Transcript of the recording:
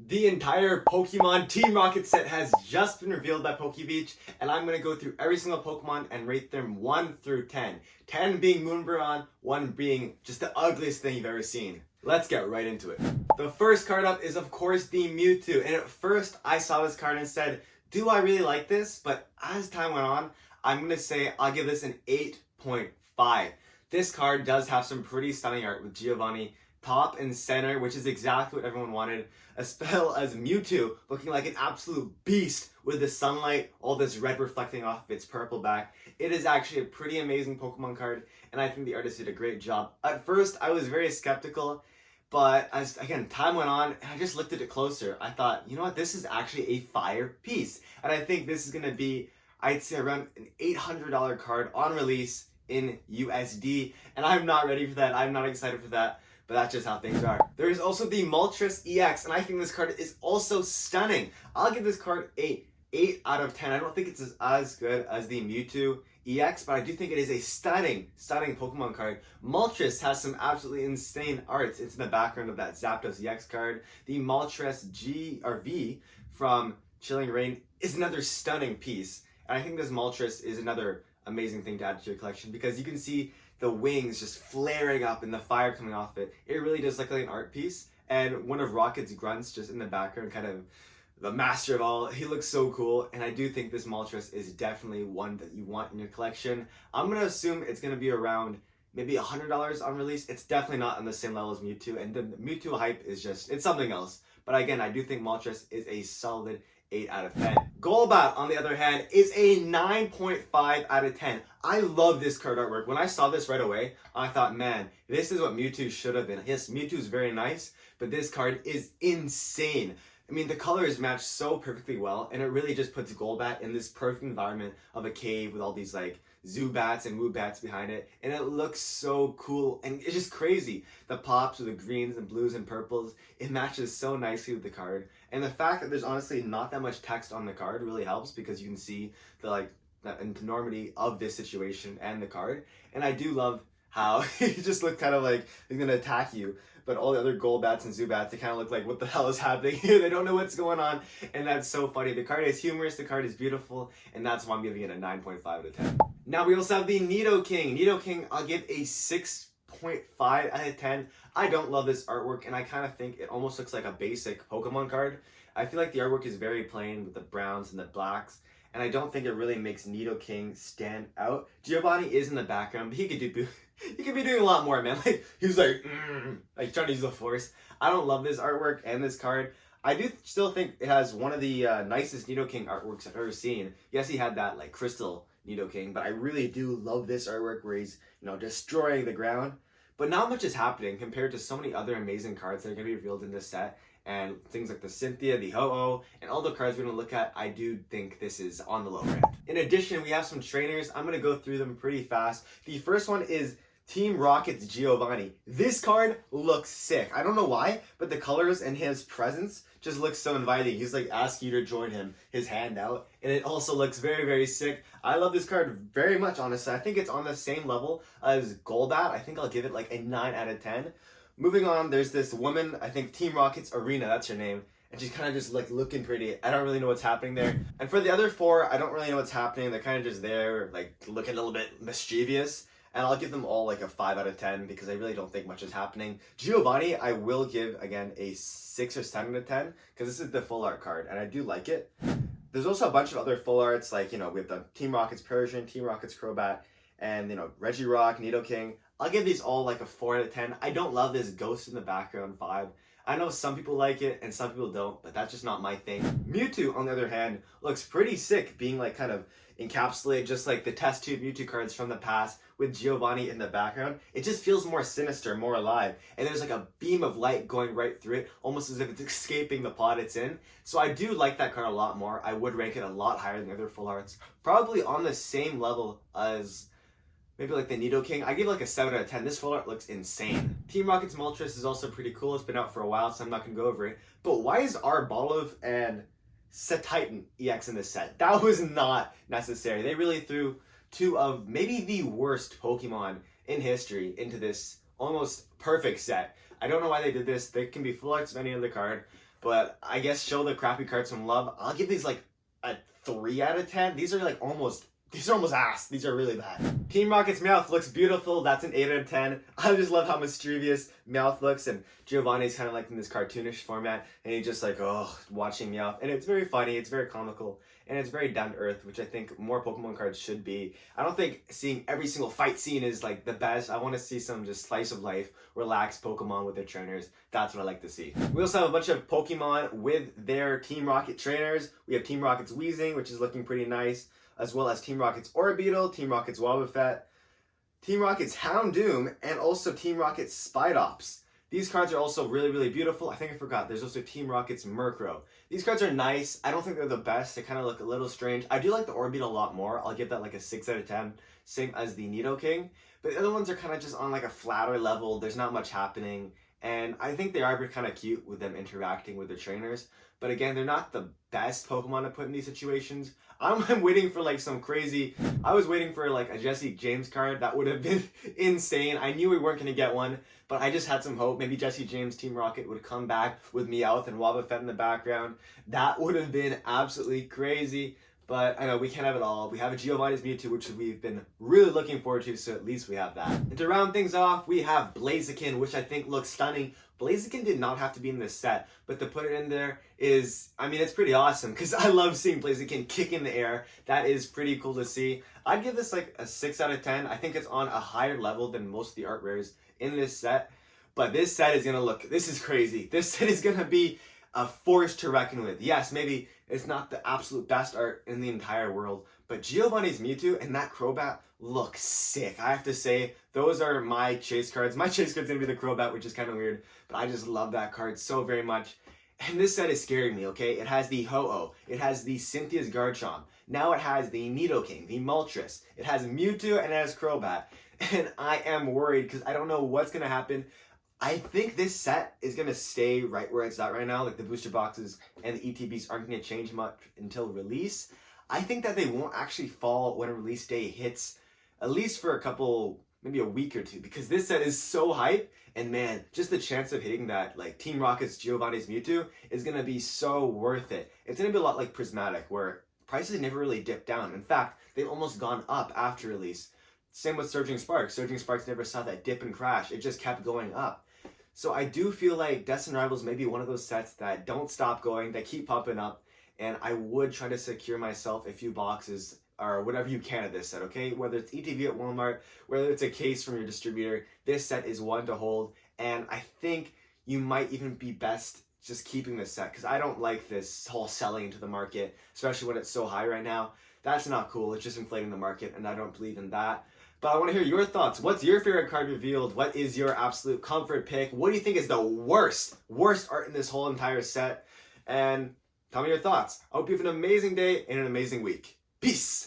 The entire Pokemon Team Rocket set has just been revealed by PokeBeach, and I'm going to go through every single Pokemon and rate them 1 through 10. 10 being Moonbaron, 1 being just the ugliest thing you've ever seen. Let's get right into it. The first card up is of course the Mewtwo, and at first I saw this card and said, do I really like this? But as time went on, I'm going to say I'll give this an 8.5. This card does have some pretty stunning art with Giovani top and center, which is exactly what everyone wanted, as well as Mewtwo looking like an absolute beast with the sunlight, all this red reflecting off of its purple back. It is actually a pretty amazing Pokemon card, and I think the artist did a great job. At first, I was very skeptical, but as again time went on and I just looked at it closer, I thought, you know what, this is actually a fire piece, and I think this is going to be, I'd say, around an $800 card on release in USD, and I'm not ready for that. I'm not excited for that. But that's just how things are. There is also the Moltress EX, and I think this card is also stunning. I'll give this card a 8 out of 10. I don't think it's as good as the Mewtwo EX, but I do think it is a stunning Pokemon card. Moltress has some absolutely insane arts. It's in the background of that Zapdos EX card. The Moltress G or V from Chilling Reign is another stunning piece. And I think this Moltress is another amazing thing to add to your collection because you can see the wings just flaring up and the fire coming off it. It really does look like an art piece. And one of Rocket's grunts just in the background, kind of the master of all. He looks so cool. And I do think this Moltres is definitely one that you want in your collection. I'm going to assume it's going to be around maybe $100 on release. It's definitely not on the same level as Mewtwo. And the Mewtwo hype is just, it's something else. But again, I do think Moltres is a solid 8 out of 10. Golbat, on the other hand, is a 9.5 out of 10. I love this card artwork. When I saw this right away, I thought, man, this is what Mewtwo should have been. Yes, Mewtwo is very nice, but this card is insane. I mean, the colors match so perfectly well, and it really just puts Golbat in this perfect environment of a cave with all these like Zubats and Woobats behind it, and it looks so cool, and it's just crazy. The pops with the greens and blues and purples, it matches so nicely with the card, and the fact that there's honestly not that much text on the card really helps because you can see the enormity of this situation and the card, and I do love how he just looked kind of like he's gonna attack you, but all the other Golbats and Zubats, they kind of look like, what the hell is happening here? They don't know what's going on, and that's so funny. The card is humorous, the card is beautiful, and that's why I'm giving it a 9.5 out of 10. Now we also have the Nidoking. Nidoking, I'll give a 6.5 out of 10. I don't love this artwork, and I kind of think it almost looks like a basic Pokemon card. I feel like the artwork is very plain with the browns and the blacks, and I don't think it really makes Nidoking stand out. Giovani is in the background, but he could be doing a lot more, man. Like, he's like trying to use the force. I don't love this artwork and this card. I do still think it has one of the nicest Nidoking artworks I've ever seen. Yes, he had that like crystal Nidoking, but I really do love this artwork where he's, destroying the ground. But not much is happening compared to so many other amazing cards that are going to be revealed in this set. And things like the Cynthia, the Ho-Oh, and all the cards we're going to look at, I do think this is on the low end. In addition, we have some trainers. I'm going to go through them pretty fast. The first one is Team Rocket's Giovani. This card looks sick. I don't know why, but the colors and his presence just looks so inviting. He's like asking you to join him, his hand out, and it also looks very, very sick. I love this card very much, honestly. I think it's on the same level as Golbat. I think I'll give it like a 9 out of 10. Moving on, there's this woman, I think Team Rocket's Arena, that's her name. And she's kind of just like looking pretty. I don't really know what's happening there. And for the other 4, I don't really know what's happening. They're kind of just there, like looking a little bit mischievous. And I'll give them all like a 5 out of 10 because I really don't think much is happening. Giovani, I will give, again, a 6 or 7 out of 10 because this is the full art card and I do like it. There's also a bunch of other full arts, like, we have the Team Rocket's Persian, Team Rocket's Crobat, and, Regirock, Nidoking. I'll give these all like a 4 out of 10. I don't love this ghost in the background vibe. I know some people like it and some people don't, but that's just not my thing. Mewtwo, on the other hand, looks pretty sick, being like kind of encapsulated just like the test tube Mewtwo cards from the past with Giovani in the background. It just feels more sinister, more alive, and there's like a beam of light going right through it, almost as if it's escaping the pod it's in. So I do like that card a lot more. I would rank it a lot higher than the other full arts, probably on the same level as maybe like the Nidoking. I give like a 7 out of 10. This full art looks insane. Team Rocket's Moltres is also pretty cool. It's been out for a while, so I'm not going to go over it. But why is Arbolive and Titan EX in this set? That was not necessary. They really threw 2 of maybe the worst Pokemon in history into this almost perfect set. I don't know why they did this. They can be full arts of any other card. but I guess show the crappy cards some love. I'll give these like a 3 out of 10. These are almost ass. These are really bad. Team Rocket's Meowth looks beautiful. That's an 8 out of 10. I just love how mischievous Meowth looks, and Giovani's kind of like in this cartoonish format, and he's just like, oh, watching Meowth. And it's very funny, it's very comical, and it's very down to earth, which I think more Pokemon cards should be. I don't think seeing every single fight scene is like the best. I want to see some just slice of life, relaxed Pokemon with their trainers. That's what I like to see. We also have a bunch of Pokemon with their Team Rocket trainers. We have Team Rocket's Weezing, which is looking pretty nice, as well as Team Rocket's Orbeetle, Team Rocket's Wobbuffet, Team Rocket's Houndoom, and also Team Rocket's Spidops. These cards are also really, really beautiful. I think I forgot, there's also Team Rocket's Murkrow. These cards are nice. I don't think they're the best. They kind of look a little strange. I do like the Orbeetle a lot more. I'll give that like a 6 out of 10, same as the Nidoking. But the other ones are kind of just on like a flatter level. There's not much happening. And I think they are kind of cute with them interacting with their trainers. But again, they're not the best Pokemon to put in these situations. I'm waiting for like some crazy... I was waiting for like a Jesse James card. That would have been insane. I knew we weren't going to get one, but I just had some hope. Maybe Jesse James Team Rocket would come back with Meowth and Wobbuffet in the background. That would have been absolutely crazy. But I know we can't have it all. We have a Giovani's Mewtwo, which we've been really looking forward to, so at least we have that. And to round things off, we have Blaziken, which I think looks stunning. Blaziken did not have to be in this set, but to put it in there is, I mean, it's pretty awesome, because I love seeing Blaziken kick in the air. That is pretty cool to see. I'd give this like a 6 out of 10. I think it's on a higher level than most of the art rares in this set. But this set is going to look, this is crazy. This set is going to be a force to reckon with. Yes, maybe it's not the absolute best art in the entire world, but Giovani's Mewtwo and that Crobat look sick. I have to say, those are my chase cards. My chase card's gonna be the Crobat, which is kind of weird, but I just love that card so very much. And this set is scaring me, okay? It has the Ho-Oh, it has the Cynthia's Garchomp, now it has the Nidoking, the Moltress, it has Mewtwo, and it has Crobat. And I am worried because I don't know what's gonna happen. I think this set is going to stay right where it's at right now. Like the booster boxes and the ETBs aren't going to change much until release. I think that they won't actually fall when a release day hits, at least for a couple, maybe a week or two, because this set is so hype. And man, just the chance of hitting that, like Team Rocket's Giovani's Mewtwo, is going to be so worth it. It's going to be a lot like Prismatic, where prices never really dipped down. In fact, they've almost gone up after release. Same with Surging Sparks. Surging Sparks never saw that dip and crash. It just kept going up. So I do feel like Destined Rivals may be one of those sets that don't stop going, that keep popping up, and I would try to secure myself a few boxes or whatever you can of this set, okay? Whether it's ETV at Walmart, whether it's a case from your distributor, this set is one to hold, and I think you might even be best just keeping this set, because I don't like this whole selling into the market, especially when it's so high right now. That's not cool. It's just inflating the market, and I don't believe in that. But I want to hear your thoughts. What's your favorite card revealed? What is your absolute comfort pick? What do you think is the worst art in this whole entire set? And tell me your thoughts. I hope you have an amazing day and an amazing week. Peace!